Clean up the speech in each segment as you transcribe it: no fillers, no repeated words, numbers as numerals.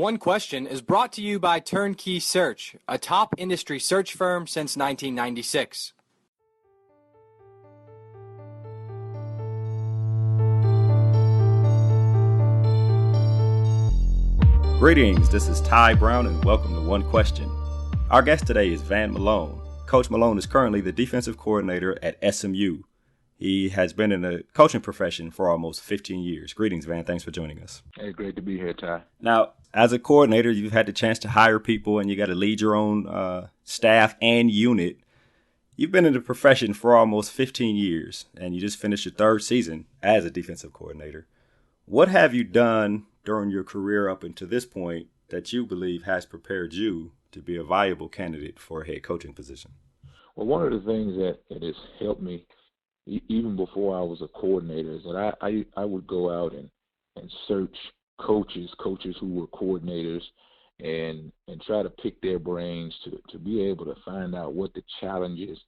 One Question is brought to you by Turnkey Search, a top industry search firm since 1996. Greetings, this is Tai Brown and welcome to One Question. Our guest today is Van Malone. Coach Malone is currently the defensive coordinator at SMU. He has been in the coaching profession for almost 15 years. Greetings, Van. Thanks for joining us. Hey, great to be here, Ty. Now, as a coordinator, you've had the chance to hire people and you got to lead your own staff and unit. You've been in the profession for almost 15 years and you just finished your third season as a defensive coordinator. What have you done during your career up until this point that you believe has prepared you to be a viable candidate for a head coaching position? Well, one of the things that has helped me even before I was a coordinator is that I would go out and search coaches who were coordinators and try to pick their brains to be able to find out what the challenges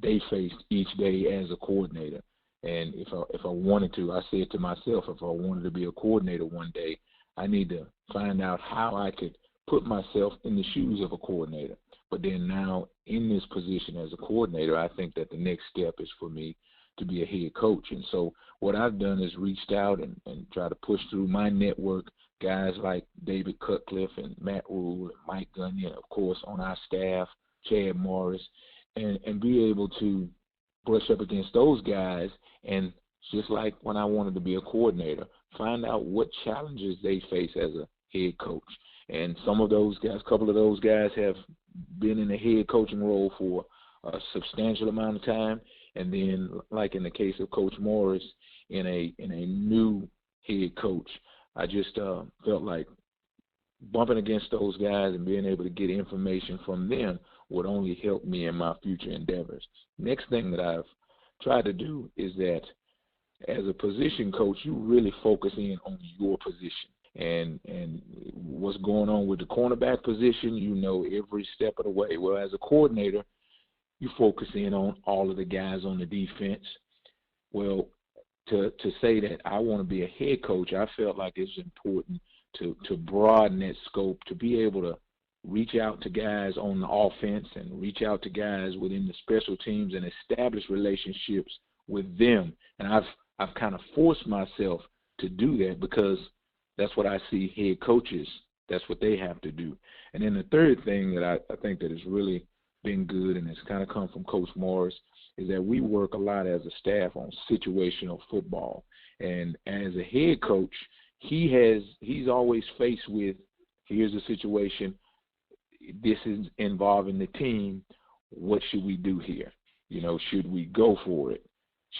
they faced each day as a coordinator. And if I wanted to, I said to myself, if I wanted to be a coordinator one day, I need to find out how I could put myself in the shoes of a coordinator. But then now in this position as a coordinator, I think that the next step is for me to be a head coach. And so what I've done is reached out and try to push through my network, guys like David Cutcliffe and Matt Rule and Mike Gunyon, of course, on our staff, Chad Morris, and be able to brush up against those guys and just like when I wanted to be a coordinator, find out what challenges they face as a head coach. And some of those guys, a couple of those guys have been in a head coaching role for a substantial amount of time. And then, like in the case of Coach Morris, in a new head coach, I just felt like bumping against those guys and being able to get information from them would only help me in my future endeavors. Next thing that I've tried to do is that as a position coach, you really focus in on your position. And what's going on with the cornerback position, you know every step of the way. Well, as a coordinator, you focus in on all of the guys on the defense. Well, to say that I want to be a head coach, I felt like it's important to broaden that scope, to be able to reach out to guys on the offense and reach out to guys within the special teams and establish relationships with them. And I've kind of forced myself to do that because that's what I see head coaches, that's what they have to do. And then the third thing that I think that has really been good, and it's kind of come from Coach Morris, is that we work a lot as a staff on situational football. And as a head coach, he's always faced with, here's a situation, this is involving the team, what should we do here? You know, should we go for it?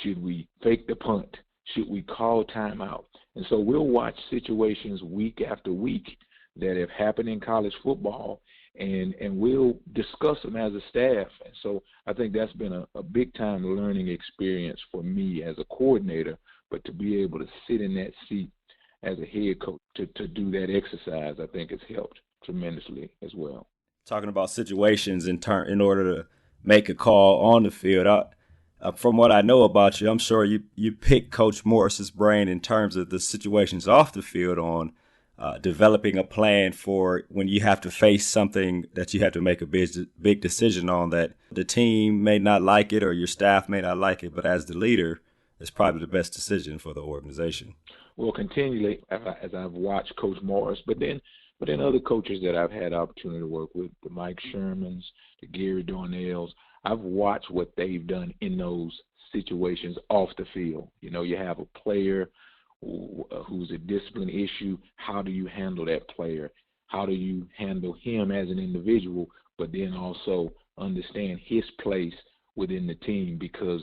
Should we fake the punt? Should we call timeout? And so we'll watch situations week after week that have happened in college football, and we'll discuss them as a staff. And so I think that's been a big-time learning experience for me as a coordinator, but to be able to sit in that seat as a head coach to do that exercise, I think has helped tremendously as well. Talking about situations in order to make a call on the field, from what I know about you, I'm sure you pick Coach Morris's brain in terms of the situations off the field on developing a plan for when you have to face something that you have to make a big decision on that the team may not like it or your staff may not like it, but as the leader, it's probably the best decision for the organization. Well, continually, as I've watched Coach Morris, but then other coaches that I've had opportunity to work with, the Mike Shermans, the Gary Dornells, I've watched what they've done in those situations off the field. You know, you have a player who's a discipline issue. How do you handle that player? How do you handle him as an individual, but then also understand his place within the team? Because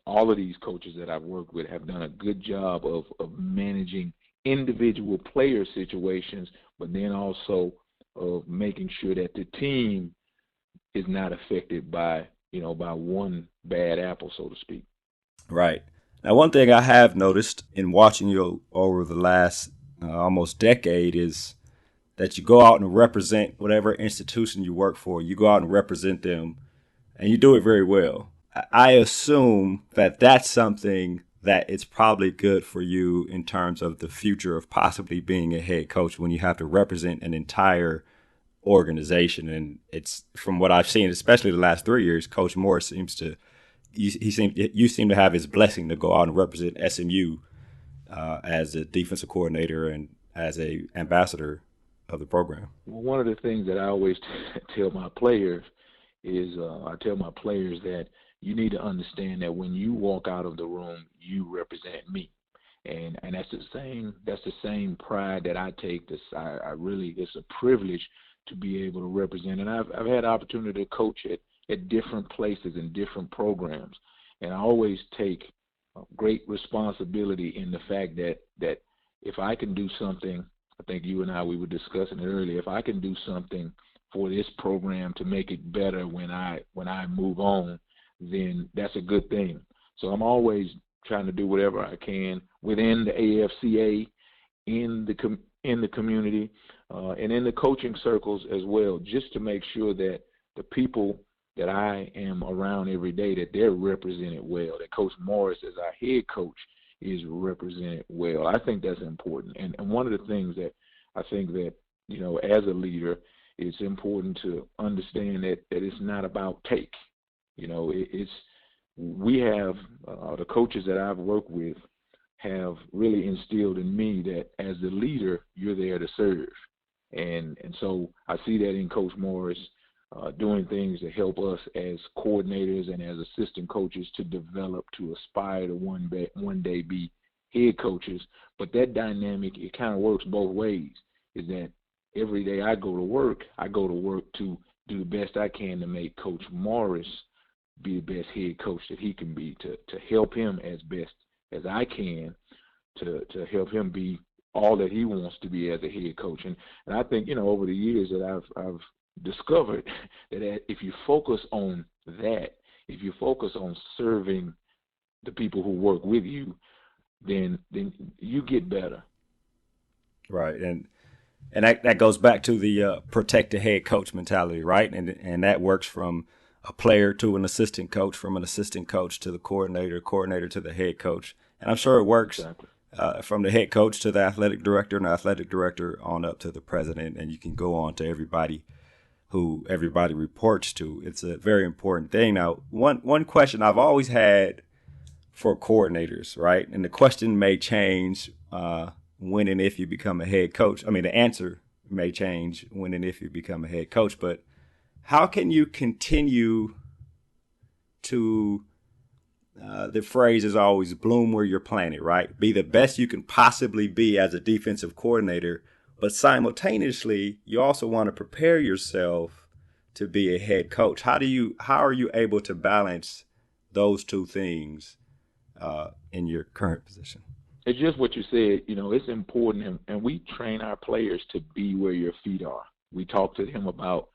all of these coaches that I've worked with have done a good job of managing individual player situations, but then also of making sure that the team is not affected by one bad apple, so to speak. Right. Now, one thing I have noticed in watching you over the last almost decade is that you go out and represent whatever institution you work for. You go out and represent them, and you do it very well. I assume that that's something that it's probably good for you in terms of the future of possibly being a head coach when you have to represent an entire organization. And it's, from what I've seen, especially the last 3 years, Coach Morris seems to, you seem to have his blessing to go out and represent SMU as a defensive coordinator and as a ambassador of the program. Well, one of the things that I always tell my players is I tell my players that you need to understand that when you walk out of the room, you represent me. And that's the same pride that I take. I really, it's a privilege to be able to represent. And I've had the opportunity to coach at different places and different programs. And I always take great responsibility in the fact that if I can do something, I think you and we were discussing it earlier, if I can do something for this program to make it better when I move on, then that's a good thing. So I'm always trying to do whatever I can within the AFCA, in the community, and in the coaching circles as well, just to make sure that the people that I am around every day, that they're represented well, that Coach Morris as our head coach is represented well. I think that's important. And one of the things that I think that, as a leader, it's important to understand that it's not about take. We have the coaches that I've worked with have really instilled in me that as the leader, you're there to serve. And so I see that in Coach Morris doing things to help us as coordinators and as assistant coaches to develop, to aspire to one day be head coaches. But that dynamic, it kind of works both ways, is that every day I go to work to do the best I can to make Coach Morris be the best head coach that he can be, to help him as best as I can, to help him be all that he wants to be as a head coach. And I think, over the years that I've discovered that if you focus on that, if you focus on serving the people who work with you, then you get better. Right. And that goes back to the protect the head coach mentality, right? And that works from a player to an assistant coach, from an assistant coach to the coordinator to the head coach. And I'm sure it works Exactly. From the head coach to the athletic director, and the athletic director on up to the president, and you can go on to everybody who everybody reports to. It's a very important thing. Now, one question I've always had for coordinators, right? And the question may change when and if you become a head coach. I mean, the answer may change when and if you become a head coach, but how can you continue to, the phrase is always bloom where you're planted, right? Be the best you can possibly be as a defensive coordinator, but simultaneously, you also want to prepare yourself to be a head coach. How are you able to balance those two things in your current position? It's just what you said. It's important, and we train our players to be where your feet are. We talk to them about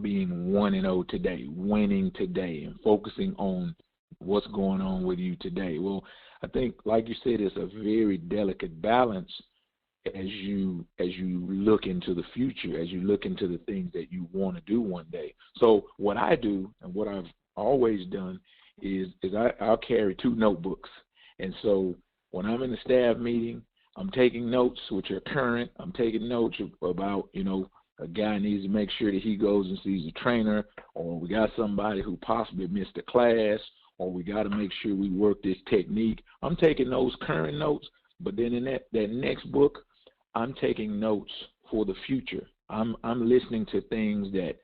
being 1-0 today, winning today, and focusing on what's going on with you today. Well, I think, like you said, it's a very delicate balance as you look into the future, as you look into the things that you want to do one day. So what I do, and what I've always done, is I'll carry 2 notebooks. And so when I'm in the staff meeting, I'm taking notes which are current. I'm taking notes about, a guy needs to make sure that he goes and sees a trainer, or we got somebody who possibly missed a class, or we got to make sure we work this technique. I'm taking those current notes, but then in that next book, I'm taking notes for the future. I'm listening to things that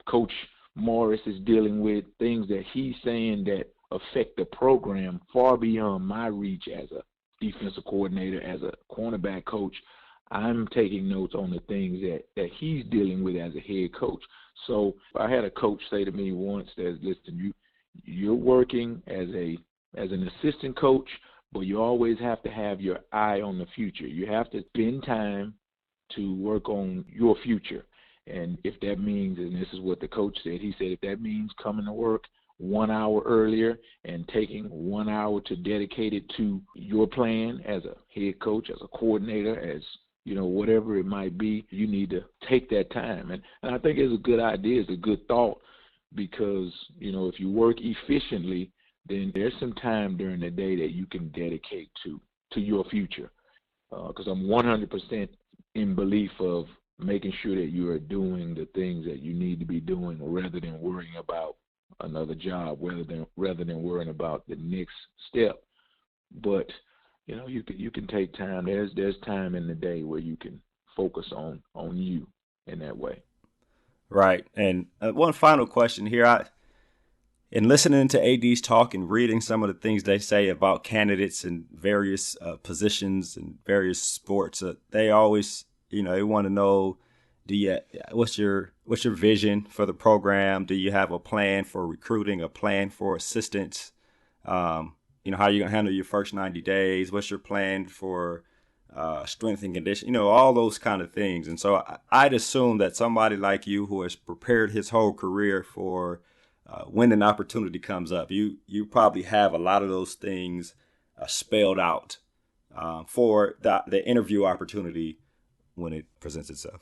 Coach Morris is dealing with, things that he's saying that affect the program far beyond my reach as a defensive coordinator, as a cornerback coach. I'm taking notes on the things that he's dealing with as a head coach. So I had a coach say to me once that, listen, you're working as an assistant coach, but you always have to have your eye on the future. You have to spend time to work on your future. And if that means, and this is what the coach said, he said, if that means coming to work 1 hour earlier and taking 1 hour to dedicate it to your plan as a head coach, as a coordinator, as whatever it might be, you need to take that time. And I think it's a good idea, it's a good thought, because, if you work efficiently, then there's some time during the day that you can dedicate to your future. Because I'm 100% in belief of making sure that you are doing the things that you need to be doing rather than worrying about another job, rather than worrying about the next step. But you can take time. There's time in the day where you can focus on you in that way. Right. And one final question here. In listening to ADs talk and reading some of the things they say about candidates in various positions and various sports, they always, they want to know, what's your vision for the program? Do you have a plan for recruiting, a plan for assistance? How are you going to handle your first 90 days? What's your plan for strength and condition? All those kind of things. And so I'd assume that somebody like you who has prepared his whole career for when an opportunity comes up, you probably have a lot of those things spelled out for the interview opportunity when it presents itself.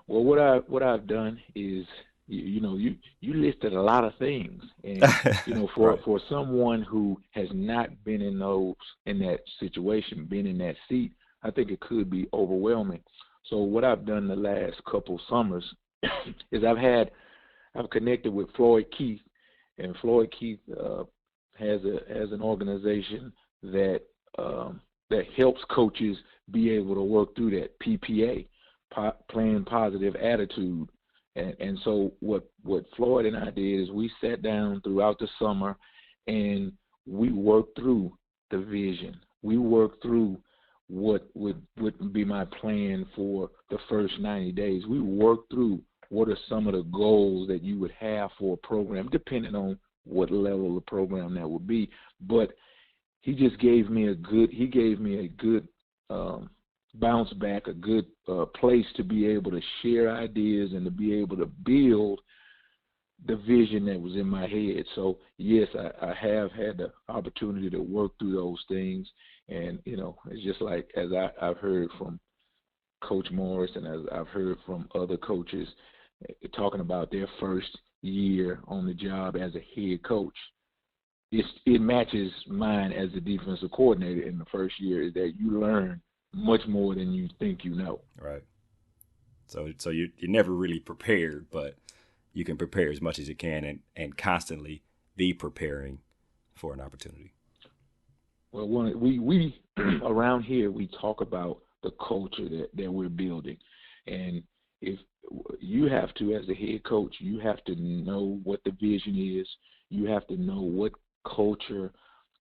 Well, what I've done is, you listed a lot of things, and Right. for someone who has not been in that situation, been in that seat, I think it could be overwhelming. So what I've done the last couple summers is I've connected with Floyd Keith, and Floyd Keith has an organization that helps coaches be able to work through that PPA, playing positive attitude. And so what Floyd and I did is we sat down throughout the summer and we worked through the vision. We worked through what would be my plan for the first 90 days. We worked through what are some of the goals that you would have for a program, depending on what level of program that would be. But he just gave me a good bounce back, a good place to be able to share ideas and to be able to build the vision that was in my head. So yes, I have had the opportunity to work through those things, and it's just like as I've heard from Coach Morris and as I've heard from other coaches talking about their first year on the job as a head coach. It matches mine as a defensive coordinator in the first year, is that you learn much more than you think you know. Right. So you're never really prepared, but you can prepare as much as you can and constantly be preparing for an opportunity. Well, we around here, we talk about the culture that we're building. And if you have to, as a head coach, you have to know what the vision is. You have to know what culture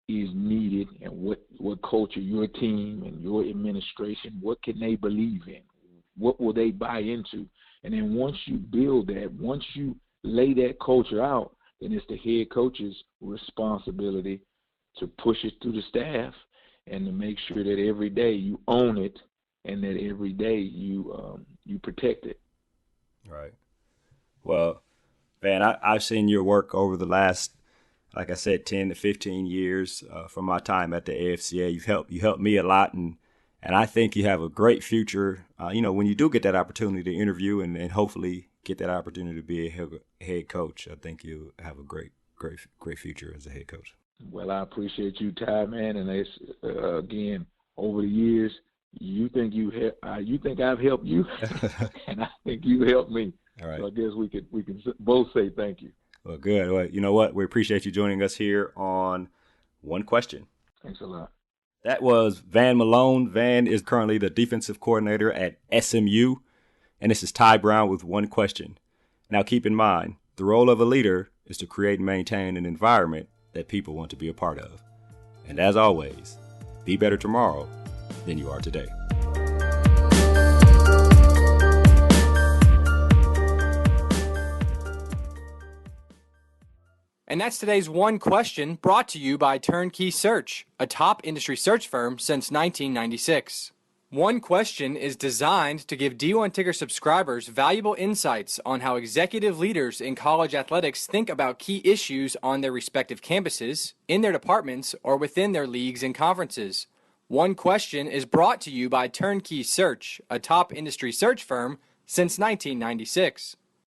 is needed and what culture your team and your administration, what can they believe in? What will they buy into? And then once you build that, once you lay that culture out, then it's the head coach's responsibility to push it through the staff and to make sure that every day you own it and that every day you protect it. Right. Well, Van, I've seen your work over the last, like I said, 10 to 15 years from my time at the AFCA. You helped me a lot, and I think you have a great future. When you do get that opportunity to interview and hopefully get that opportunity to be a head coach, I think you have a great future as a head coach. Well, I appreciate you, Tai, man, and it's again over the years. You think I've helped you, and I think you helped me. All right. So I guess we can both say thank you. Well, good. Well, you know what? We appreciate you joining us here on One Question. Thanks a lot. That was Van Malone. Van is currently the defensive coordinator at SMU, and this is Tai Brown with One Question. Now, keep in mind, the role of a leader is to create and maintain an environment that people want to be a part of. And as always, be better tomorrow than you are today. And that's today's One Question, brought to you by Turnkey Search, a top industry search firm since 1996. One Question is designed to give D1 Ticker subscribers valuable insights on how executive leaders in college athletics think about key issues on their respective campuses, in their departments, or within their leagues and conferences. One Question is brought to you by Turnkey Search, a top industry search firm since 1996.